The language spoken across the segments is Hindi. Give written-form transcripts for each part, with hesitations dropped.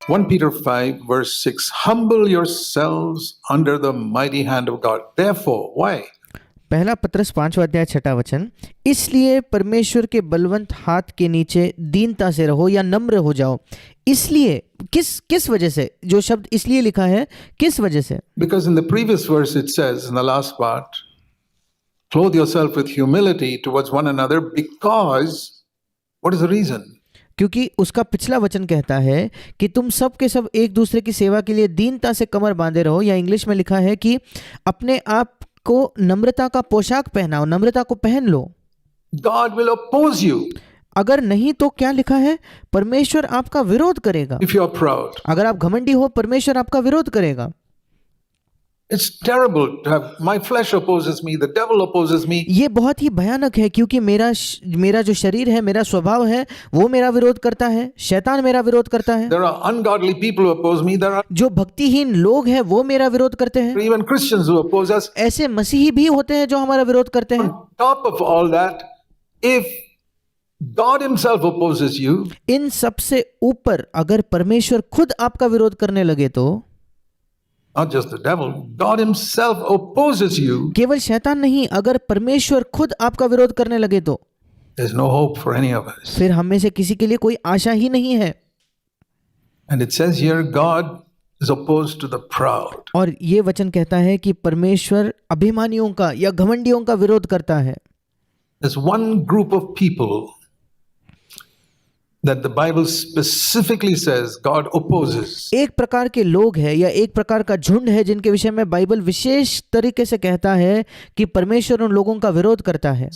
1 Peter 5 verse 6, humble yourselves under the mighty hand of God. Therefore, why? पहला पत्रस 5वां अध्याय 6वां वचन, इसलिए परमेश्वर के बलवंत हाथ के नीचे दीनता से रहो या नम्र हो जाओ। इसलिए किस वजह से, जो शब्द इसलिए लिखा है, किस वजह से? Because in the previous verse it says, in the last part, clothe yourself with humility towards one another, because what is the reason? क्योंकि उसका पिछला वचन कहता है कि तुम सब के सब एक दूसरे की सेवा के लिए दीनता से कमर बांधे रहो, या इंग्लिश में लिखा है कि अपने आप को नम्रता का पोशाक पहनाओ, नम्रता को पहन लो। God will oppose you अगर नहीं तो क्या लिखा है? परमेश्वर आपका विरोध करेगा। if you are proud. अगर आप घमंडी हो, परमेश्वर आपका विरोध करेगा। It's terrible to have my flesh opposes me, the devil opposes me. ये बहुत ही भयानक है, क्योंकि मेरा जो शरीर है, मेरा स्वभाव है, वो मेरा विरोध करता है, शैतान मेरा विरोध करता है। There are ungodly people who oppose me. There are जो भक्तिहीन लोग हैं वो मेरा विरोध करते हैं। even Christians who oppose us. ऐसे मसीही भी होते हैं जो हमारा विरोध करते हैं। On top of all that, if God himself opposes you, इन सबसे ऊपर अगर परमेश्वर खुद आपका विरोध करने लगे तो, not just the devil, God himself opposes you, केवल शैतान नहीं, अगर परमेश्वर खुद आपका विरोध करने लगे तो there's no hope for any of us. फिर हम में से किसी के लिए कोई आशा ही नहीं है। And it says here, God is opposed to the proud. और ये वचन कहता है कि परमेश्वर अभिमानियों का या घमंडियों का विरोध करता है। There's one group of people that the Bible specifically says God opposes. एक प्रकार के लोग हैं या एक प्रकार का झुंड है जिनके विषय में बाइबल विशेष तरीके से कहता है कि परमेश्वर उन लोगों का विरोध करता है।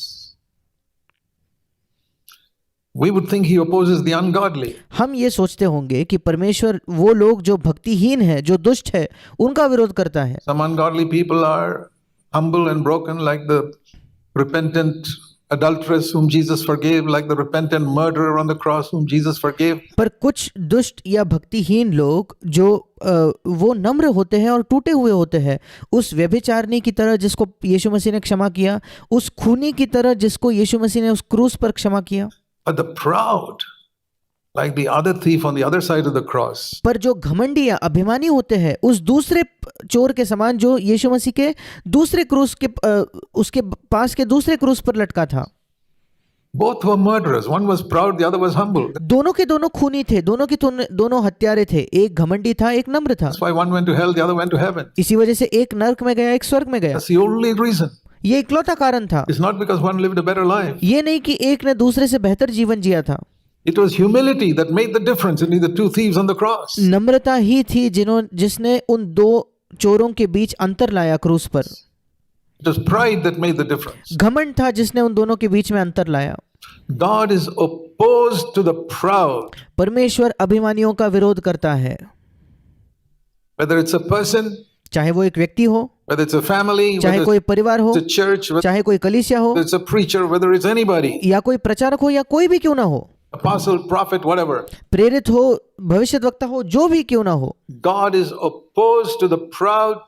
We would think he opposes the ungodly. हम ये सोचते होंगे कि परमेश्वर वो लोग जो भक्तिहीन है, जो दुष्ट है, उनका विरोध करता है। Some ungodly people are humble and broken, like the repentant adulteress whom Jesus forgave, like the repentant murderer on the cross whom Jesus forgave. पर कुछ दुष्ट या भक्तिहीन लोग जो वो नम्र होते हैं और टूटे हुए होते हैं, उस व्यभिचारिणी की तरह जिसको यीशु मसीह ने क्षमा किया, उस खूनी की तरह जिसको यीशु मसीह ने उस क्रूस पर क्षमा किया। But the proud, like the other thief on the other side of the cross, पर जो घमंडी या अभिमानी होते हैं, उस दूसरे चोर के समान जो यीशु मसीह के दूसरे क्रूस के उसके पास के दूसरे क्रूस पर लटका था, both were murderers. One was proud, the other was humble. दोनों के दोनों खूनी थे, दोनों हत्यारे थे। एक घमंडी था, एक नम्र था। That's why one went to hell, the other went to heaven. इसी वजह से एक नरक में गया, एक स्वर्ग में गया। That's the only reason. ये इकलौता कारण था। It's not because one lived a better life. ये नहीं कि एक ने दूसरे से बेहतर जीवन जिया था। It was humility that made the difference in the two thieves on the cross. नम्रता ही थी जिसने उन दो चोरों के बीच अंतर लाया क्रूस पर। It was pride that made the difference. घमंड था जिसने उन दोनों के बीच में अंतर लाया। God is opposed to the proud. परमेश्वर अभिमानियों का विरोध करता है। Whether it's a person, चाहे वो एक व्यक्ति हो, whether it's a family, चाहे whether कोई परिवार हो, it's a church, whether चाहे कोई कलीसिया हो, it's a preacher, whether it's anybody, या कोई प्रचारक हो, या कोई भी क्यों ना हो, apostle, prophet, whatever. प्रेरित हो, भविष्यद्वक्ता हो, जो भी क्यों ना हो, God is opposed to the proud,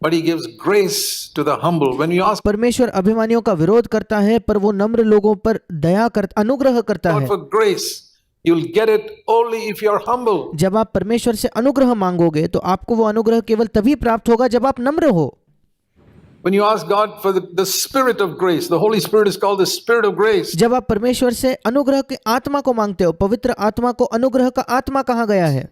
but he gives grace to the humble. When you ask परमेश्वर अभिमानियों का विरोध करता है, पर वो नम्र लोगों पर दया करता, अनुग्रह करता God है। for grace, you'll get it only if you're humble. जब आप परमेश्वर से अनुग्रह मांगोगे तो आपको वो अनुग्रह केवल तभी प्राप्त होगा जब आप नम्र हो। When you ask God for the spirit of grace, the Holy Spirit is called the spirit of grace. जब आप परमेश्वर से अनुग्रह की आत्मा को मांगते हो, पवित्र आत्मा को अनुग्रह का आत्मा कहा गया है।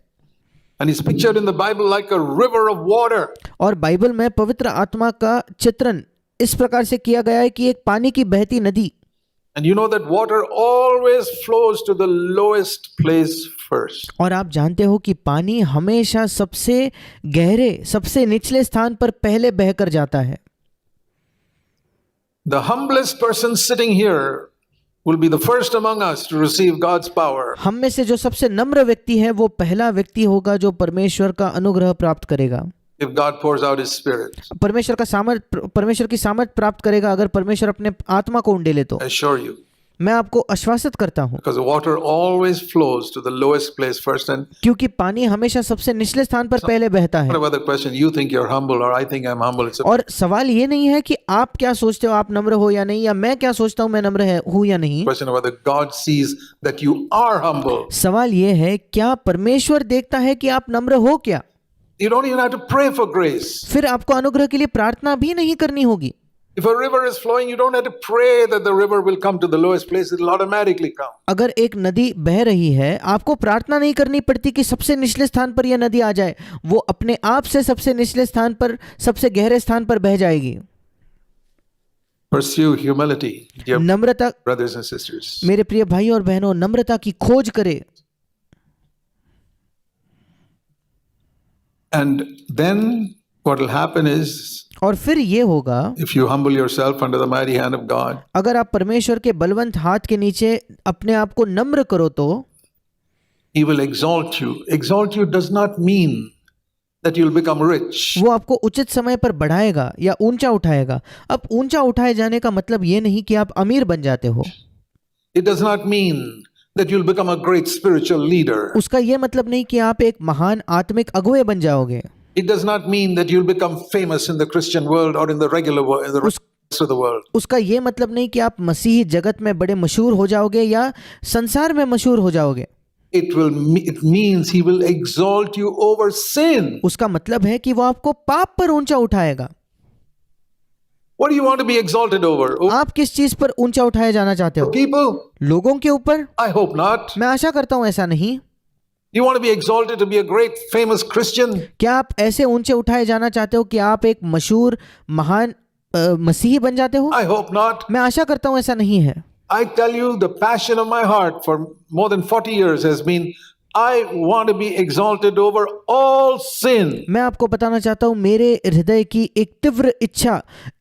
And he's pictured in the Bible like a river of water. और बाइबल में पवित्र आत्मा का चित्रण इस प्रकार से किया गया है कि एक पानी की बहती नदी। And you know that water always flows to the lowest place first. और आप जानते हो कि पानी हमेशा सबसे गहरे, सबसे निचले स्थान पर पहले बहकर जाता है। The humblest person sitting here will be the first among us to receive God's power. हम में से जो सबसे नम्र व्यक्ति है वो पहला व्यक्ति होगा जो परमेश्वर का अनुग्रह प्राप्त करेगा। If God pours out his spirit. परमेश्वर की सामर्थ प्राप्त करेगा अगर परमेश्वर अपने आत्मा को उंडेले तो। I assure you. मैं आपको आश्वासित करता हूँ, because the water always flows to the lowest place first. And क्योंकि पानी हमेशा सबसे निचले स्थान पर पहले बहता not है। about the question, you think you're humble or I think I'm humble. It's a और सवाल ये नहीं है कि आप क्या सोचते हो, आप नम्र हो या नहीं, या मैं क्या सोचता हूँ, मैं नम्र हूँ या नहीं। question of whether God sees that you are humble. सवाल ये है, क्या परमेश्वर देखता है कि आप नम्र हो क्या? You don't even have to pray for grace. फिर आपको अनुग्रह के लिए प्रार्थना भी नहीं करनी होगी। If a river is flowing, you don't have to pray that the river will come to the lowest place. It will automatically come. अगर एक नदी बह रही है, आपको प्रार्थना नहीं करनी पड़ती कि सबसे निचले स्थान पर यह नदी आ जाए, वो अपने आप से सबसे निचले स्थान पर, सबसे गहरे स्थान पर बह जाएगी। Pursue humility, dear Namrata, brothers and sisters. मेरे प्रिय भाई और बहनों, नम्रता की खोज करे। And then what will happen is, और फिर ये होगा, if you humble yourself under the mighty hand of God, अगर आप परमेश्वर के बलवंत हाथ के नीचे अपने आप को नम्र करो तो He will exalt you. Exalt you does not mean that you'll become rich. वो आपको उचित समय पर बढ़ाएगा या ऊंचा उठाएगा। अब ऊंचा उठाए जाने का मतलब ये नहीं कि आप अमीर बन जाते हो। It does not mean that you'll become a great spiritual leader. उसका ये मतलब नहीं कि आप एक महान आत्मिक अगुवे बन जाओगे। It does not mean that you'll become famous in the Christian world or in the regular world, in the rest of the world. उसका ये मतलब नहीं कि आप मसीही जगत में बड़े मशहूर हो जाओगे या संसार में मशहूर हो जाओगे। It means He will exalt you over sin. उसका मतलब है कि वो आपको पाप पर ऊंचा उठाएगा। What do you want to be exalted over? Over आप किस चीज पर ऊंचा उठाए जाना चाहते हो? people? लोगों के ऊपर? I hope not. मैं आशा करता हूं ऐसा नहीं। You want to be exalted to be a great famous Christian? क्या आप ऐसे ऊंचे उठाए जाना चाहते हो कि आप एक मशहूर महान मसीही बन जाते हो? I hope not. मैं आशा करता हूं ऐसा नहीं है। I tell you, the passion of my heart for more than 40 years has been, I want to be exalted over all sin. मैं आपको बताना चाहता हूँ, मेरे हृदय की एक तीव्र इच्छा,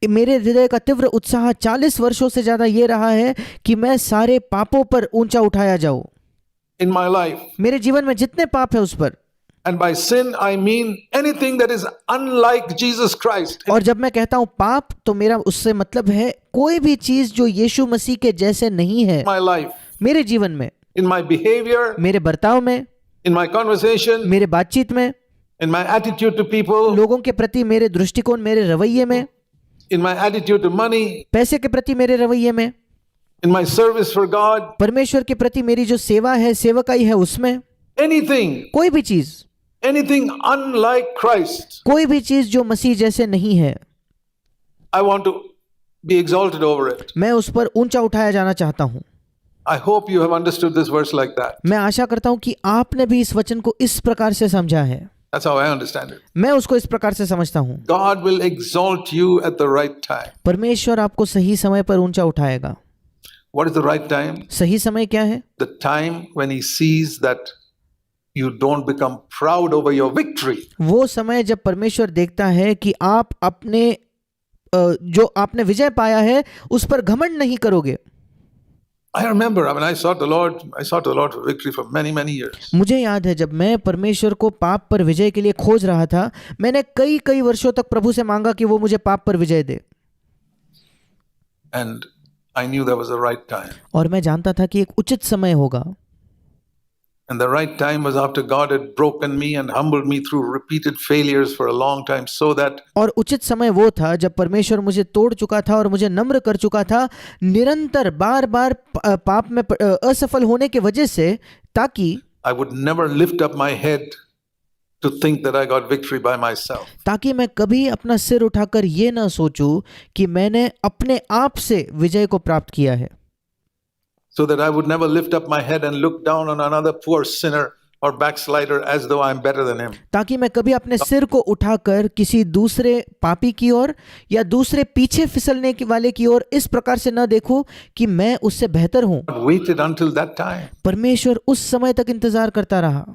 मेरे हृदय का तीव्र उत्साह 40 वर्षों से ज्यादा ये रहा है कि मैं सारे पापों पर ऊंचा उठाया जाऊं। In my life. मेरे जीवन में जितने पाप है उस पर। And by sin, I mean anything that is unlike Jesus Christ. और जब मैं कहता हूँ पाप, तो मेरा उससे मतलब है कोई भी चीज जो यीशु मसीह के जैसे नहीं है My life, मेरे जीवन में, in my behavior, मेरे बर्ताव में, in my conversation, मेरे बातचीत में, in my attitude to people, लोगों के प्रति मेरे दृष्टिकोण, मेरे रवैये में, in my attitude to money, पैसे के प्रति मेरे रवैये में, in my service for God, परमेश्वर के प्रति मेरी जो सेवा है, सेवकाई है, उसमें anything, कोई भी चीज, anything unlike Christ, कोई भी चीज जो मसीह जैसे नहीं है, I want to be exalted over it. मैं उस पर ऊंचा उठाया जाना चाहता हूं। I hope you have understood this verse like that. मैं आशा करता हूं कि आपने भी इस वचन को इस प्रकार से समझा है। That's how I understand it. मैं उसको इस प्रकार से समझता हूं। God will exalt you at the right time. परमेश्वर आपको सही समय पर ऊंचा उठाएगा। What is the right time? सही समय क्या है? The time when He sees that you don't become proud over your victory. वो समय जब परमेश्वर देखता है कि आप अपने जो आपने विजय पाया है उस पर घमंड नहीं करोगे। I remember, I sought the Lord for victory for many, many years. मुझे याद है जब मैं परमेश्वर को पाप पर विजय के लिए खोज रहा था, मैंने कई वर्षों तक प्रभु से मांगा कि वो मुझे पाप पर विजय दे। And I knew that was the right time. और मैं जानता था कि एक उचित समय होगा। And the right time was after God had broken me and humbled me through repeated failures for a long time, so that और उचित समय वो था जब परमेश्वर मुझे तोड़ चुका था और मुझे नम्र कर चुका था, निरंतर बार पाप में असफल होने की वजह से, ताकि I would never lift up my head to think that I got victory by myself. ताकि मैं कभी अपना सिर उठाकर ये ना सोचूं कि मैंने अपने आप से विजय को प्राप्त किया है। So that I would never lift up my head and look down on another poor sinner or backslider as though I'm better than him. ताकि मैं कभी अपने सिर को उठाकर किसी दूसरे पापी की ओर या दूसरे पीछे फिसलने वाले की ओर इस प्रकार से न देखूं कि मैं उससे बेहतर हूं। God waited until that time. परमेश्वर उस समय तक इंतजार करता रहा।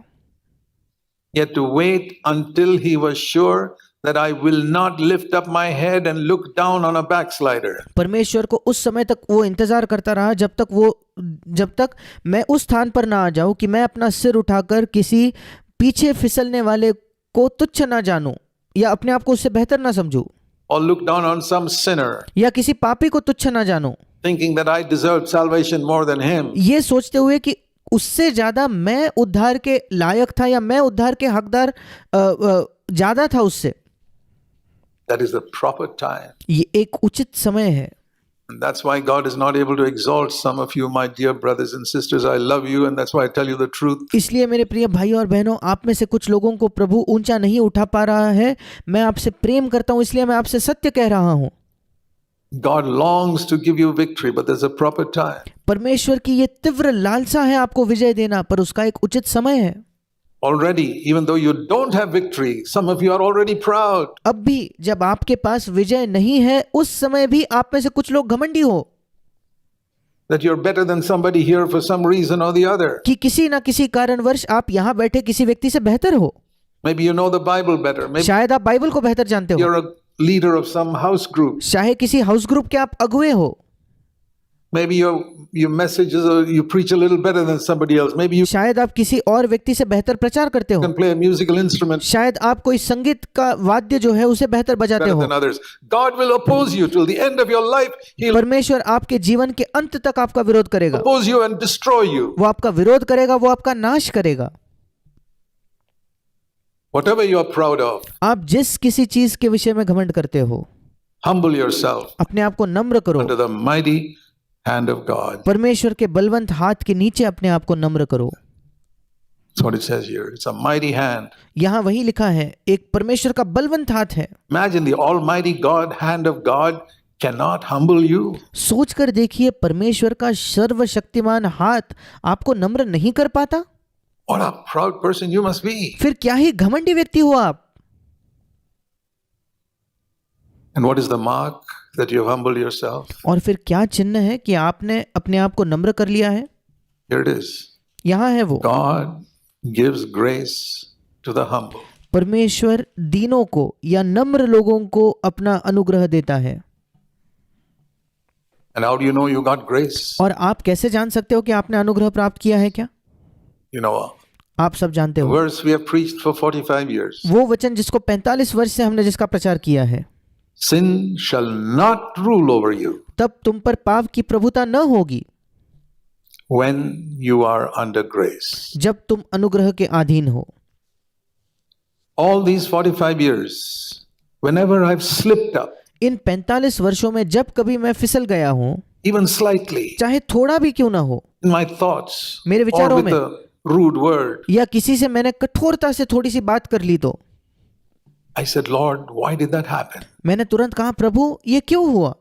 He had to wait until he was sure that I will not lift up my head and look down on a backslider. परमेश्वर को उस समय तक वो इंतजार करता रहा जब तक मैं उस स्थान पर ना आ जाऊं कि मैं अपना सिर उठाकर किसी पीछे फिसलने वाले को तुच्छ ना जानूं या अपने आप को उससे बेहतर ना समझूं, Or look down on some sinner. या किसी पापी को तुच्छ ना जानूं। thinking that I deserved salvation more than him. ये सोचते हुए कि उससे ज्यादा मैं उद्धार के लायक था या मैं उद्धार के हकदार ज्यादा था उससे। That is the proper time. ये एक उचित समय है। And that's why God is not able to exalt some of you, my dear brothers and sisters. I love you, and that's why I tell you the truth. इसलिए मेरे प्रिय भाई और बहनों, आप में से कुछ लोगों को प्रभु ऊंचा नहीं उठा पा रहा है। मैं आपसे प्रेम करता हूं, इसलिए मैं आपसे सत्य कह रहा हूं। God longs to give you victory, but there's a proper time. परमेश्वर की ये तीव्र लालसा है आपको विजय देना, पर उसका एक उचित समय है। Already, even though you don't have victory, some of you are already proud. अब भी जब आपके पास विजय नहीं है, उस समय भी आप में से कुछ लोग घमंडी हो That you're better than somebody here for some reason or the other. कि किसी ना किसी कारणवश आप यहाँ बैठे किसी व्यक्ति से बेहतर हो। Maybe you know the Bible better. Maybe शायद आप बाइबल को बेहतर जानते हो, you're a leader of some house group. चाहे किसी हाउस ग्रुप के आप अगुए हो, Maybe your messages you preach a little better than somebody else. Maybe you शायद आप किसी और व्यक्ति से बेहतर प्रचार करते हो, can play a musical instrument शायद आप कोई संगीत का वाद्य जो है उसे बेहतर बजाते better हो। than others. God will oppose you till the end of your life. He'll परमेश्वर आपके जीवन के अंत तक आपका विरोध करेगा, oppose you and destroy you. वो आपका विरोध करेगा, वो आपका नाश करेगा। Whatever you are proud of, आप जिस किसी चीज के विषय में घमंड करते हो, humble yourself अपने आप को नम्र करो, under the mighty hand of God. परमेश्वर के बलवंत हाथ के नीचे अपने आप को नम्र करो। That's what it says here. It's a mighty hand. यहाँ वही लिखा है, एक परमेश्वर का बलवंत हाथ है। Imagine the almighty God, hand of God cannot humble you. सोच कर देखिए, परमेश्वर का सर्वशक्तिमान हाथ आपको नम्र नहीं कर पाता। What a proud person you must be. फिर क्या ही घमंडी व्यक्ति हो आप। And what is the mark that you have humbled yourself? और फिर क्या चिन्ह है कि आपने अपने आप को नम्र कर लिया है? Here it is. यहाँ है वो, God gives grace to the humble. परमेश्वर दीनों को या नम्र लोगों को अपना अनुग्रह देता है। And how do you know you got grace? और आप कैसे जान सकते हो कि आपने अनुग्रह प्राप्त किया है? क्या You know, आप सब जानते the हो verse we have preached for 45 years. वो वचन जिसको 45 वर्ष से हमने जिसका प्रचार किया है, Sin shall not rule over you तब तुम पर पाप की प्रभुता न होगी when you are under grace. जब तुम अनुग्रह के अधीन हो। All these 45 years, whenever I've slipped up, इन 45 वर्षों में जब कभी मैं फिसल गया हूं, even slightly, चाहे थोड़ा भी क्यों ना हो, in my thoughts, मेरे or विचारों with में, a rude word, या किसी से मैंने कठोरता से थोड़ी सी बात कर ली, तो I said, Lord, why did that happen? मैंने तुरंत कहा, प्रभु ये क्यों हुआ?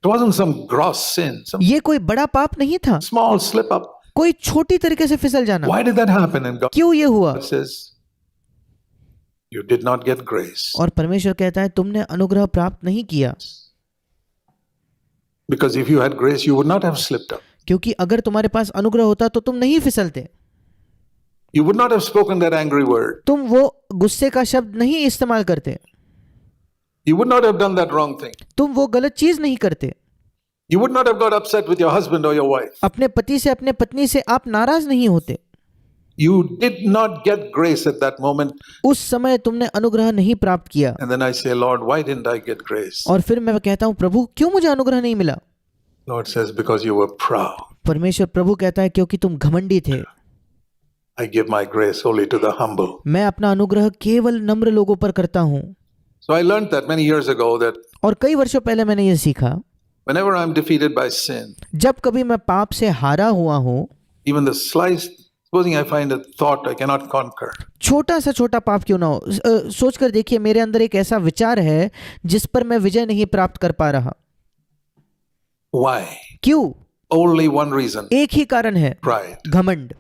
It wasn't some gross sin, some ये कोई बड़ा पाप नहीं था, small slip up. कोई छोटी तरीके से फिसल जाना। Why did that happen? And God क्यों ये हुआ? says, you did not get grace. और परमेश्वर कहता है, तुमने अनुग्रह प्राप्त नहीं किया, Because if you had grace, you would not have slipped up. क्योंकि अगर तुम्हारे पास अनुग्रह होता तो तुम नहीं फिसलते, You would not have spoken that angry word. तुम वो गुस्से का शब्द नहीं इस्तेमाल करते, You would not have done that wrong thing. तुम वो गलत चीज नहीं करते, You would not have got upset with your husband or your wife. अपने पति से अपने पत्नी से आप नाराज नहीं होते। You did not get grace at that moment. उस समय तुमने अनुग्रह नहीं प्राप्त किया। And then I say, Lord, why didn't I get grace? और फिर मैं कहता हूँ, प्रभु क्यों मुझे अनुग्रह नहीं मिला? Lord says, because you were proud. परमेश्वर प्रभु कहता है, क्योंकि तुम घमंडी थे। I give my grace only to the humble. मैं अपना अनुग्रह केवल नम्र लोगों पर करता हूँ। So I learned that many years ago, that और कई वर्षों पहले मैंने ये सीखा, whenever I'm defeated by sin, जब कभी मैं पाप से हारा हुआ हूँ, even the slightest, supposing I find a thought I cannot conquer, छोटा सा छोटा पाप क्यों ना हो, सोच कर देखिए, मेरे अंदर एक ऐसा विचार है जिस पर मैं विजय नहीं प्राप्त कर पा रहा। why? क्यों? Only one reason, एक ही कारण है, pride. घमंड।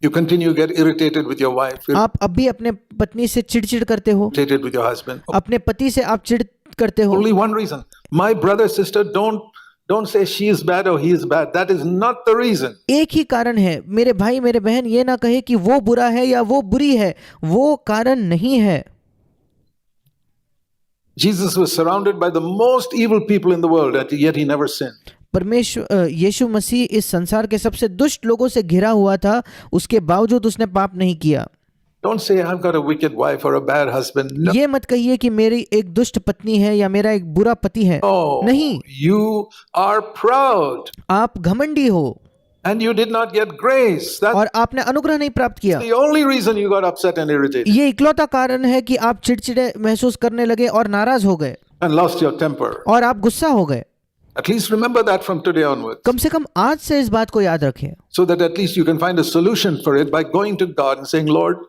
You continue to get irritated with your wife, आप अब भी अपने पत्नी से चिड़चिड़ करते हो, irritated with your husband. अपने पति से आप चिड़ करते हो। Only one reason. My brother, sister, don't say she is bad or he is bad. That is not the reason. एक ही कारण है, मेरे भाई मेरे बहन ये ना कहे कि वो बुरा है या वो बुरी है, वो कारण नहीं है। Jesus was surrounded by the most evil people in the world, and yet he never sinned. परमेश्वर यीशु मसीह इस संसार के सबसे दुष्ट लोगों से घिरा हुआ था, उसके बावजूद उसने पाप नहीं किया। Don't say, I've got a wicked wife or a bad husband. No. ये मत कहिए कि मेरी एक दुष्ट पत्नी है या मेरा एक बुरा पति है। Oh, नहीं, you are proud आप घमंडी हो and you did not get grace. That's और आपने अनुग्रह नहीं प्राप्त किया। the only reason you got upset and irritated ये इकलौता कारण है कि आप चिड़चिड़े महसूस करने लगे और नाराज हो गए and lost your temper. और आप गुस्सा हो गए। At least remember that from today onwards, कम से कम आज से इस बात को याद रखें, so that at least you can find a solution for it by going to God and saying, Lord,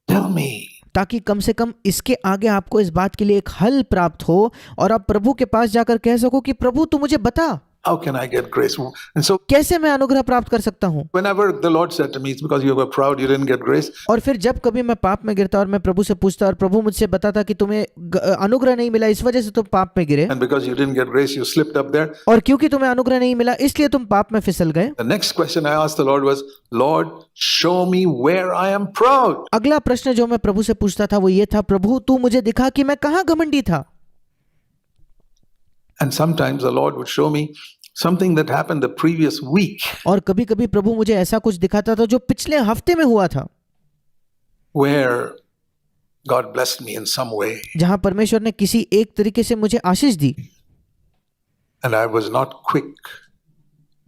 tell me. ताकि कम से कम इसके आगे आपको इस बात के लिए एक हल प्राप्त हो और आप प्रभु के पास जाकर कह सको कि प्रभु तू मुझे बता, How can I get grace? And so कैसे मैं अनुग्रह प्राप्त कर सकता हूँ। whenever the Lord said to me, it's because you were proud, you didn't get grace. और फिर जब कभी मैं पाप में गिरता और मैं प्रभु से पूछता और प्रभु मुझसे बताता कि तुम्हें अनुग्रह नहीं मिला, इस वजह से तुम पाप में गिरे, And because you didn't get grace, you slipped up there. और क्योंकि तुम्हें अनुग्रह नहीं मिला इसलिए तुम पाप में फिसल गए। The next question I asked the Lord was, Lord, show me where I am proud. अगला प्रश्न जो मैं प्रभु से पूछता था वो ये था, प्रभु तू मुझे दिखा कि मैं कहाँ घमंडी था। And sometimes the Lord would show me something that happened the previous week, और कभी कभी प्रभु मुझे ऐसा कुछ दिखाता था जो पिछले हफ्ते में हुआ था, where God blessed me in some way, जहां परमेश्वर ने किसी एक तरीके से मुझे आशीष दी and I was not quick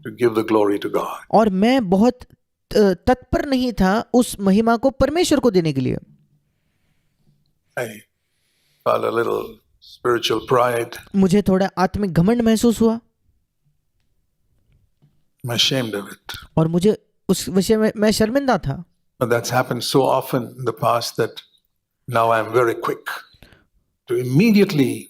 to give the glory to God. और मैं बहुत तत्पर नहीं था उस महिमा को परमेश्वर को देने के लिए। I felt a little spiritual pride. मुझे थोड़ा आत्मिक घमंड महसूस हुआ I'm ashamed of it. और मुझे उस विषय में मैं शर्मिंदा था। But that's happened so often in the past that now I'm very quick to immediately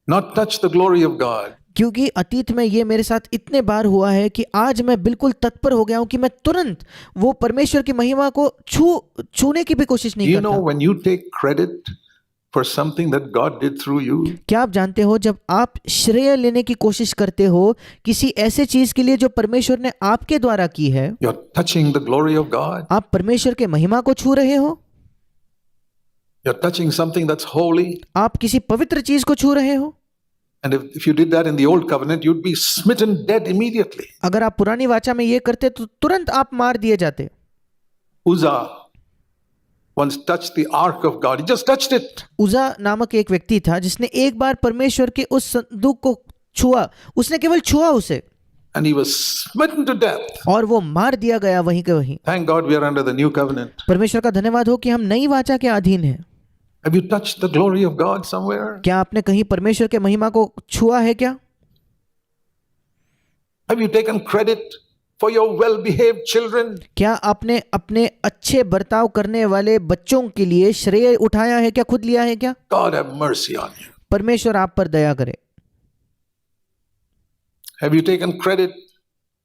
not touch the glory of God. क्योंकि अतीत में ये मेरे साथ इतने बार हुआ है कि आज मैं बिल्कुल तत्पर हो गया हूं कि मैं तुरंत वो परमेश्वर की महिमा को छूने की भी कोशिश Do नहीं you know करता। when you take credit for something that God did through you, क्या आप जानते हो जब आप श्रेय लेने की कोशिश करते हो किसी ऐसे चीज के लिए जो परमेश्वर ने आपके द्वारा की है, you're touching the glory of God. आप परमेश्वर के महिमा को छू रहे हो, You're touching something that's holy. आप किसी पवित्र चीज को छू रहे हो। And if you did that in the old covenant, you'd be smitten dead immediately. अगर आप पुरानी वाचा में ये करते तो तुरंत आप मार दिए जाते। Uzzah once touched the ark of God. He just touched it. उजा नामक एक व्यक्ति था जिसने एक बार परमेश्वर के उस संदूक को छुआ, उसने केवल छुआ उसे And he was smitten to death. और वो मार दिया गया वहीं के वहीं। Thank God we are under the new covenant. परमेश्वर का धन्यवाद हो कि हम नई वाचा के अधीन हैं। Have you touched the glory of God somewhere? क्या आपने कहीं परमेश्वर के महिमा को छुआ है क्या? Have you taken credit for your well-behaved children? क्या आपने अपने अच्छे बर्ताव करने वाले बच्चों के लिए श्रेय उठाया है क्या, खुद लिया है क्या? God have mercy on you. परमेश्वर आप पर दया करे। Have you taken credit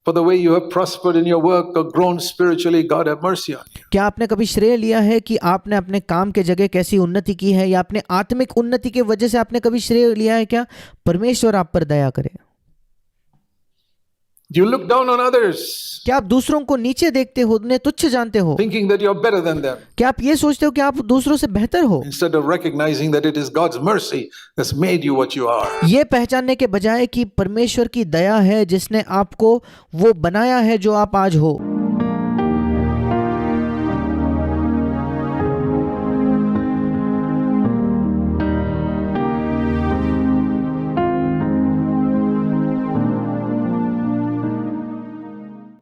for the way you have prospered in your work or grown spiritually? God have mercy on you. क्या आपने कभी श्रेय लिया है कि आपने अपने काम के जगह कैसी उन्नति की है या अपने आत्मिक उन्नति के वजह से आपने कभी श्रेय लिया है क्या? परमेश्वर आप पर दया करे। Do you look down on others, क्या आप दूसरों को नीचे देखते हो, उन्हें तुच्छ जानते हो? thinking that you're better than them, क्या आप ये सोचते हो कि आप दूसरों से बेहतर हो? instead of recognizing that it is God's mercy that's made you what you are? ये पहचानने के बजाय कि परमेश्वर की दया है जिसने आपको वो बनाया है जो आप आज हो।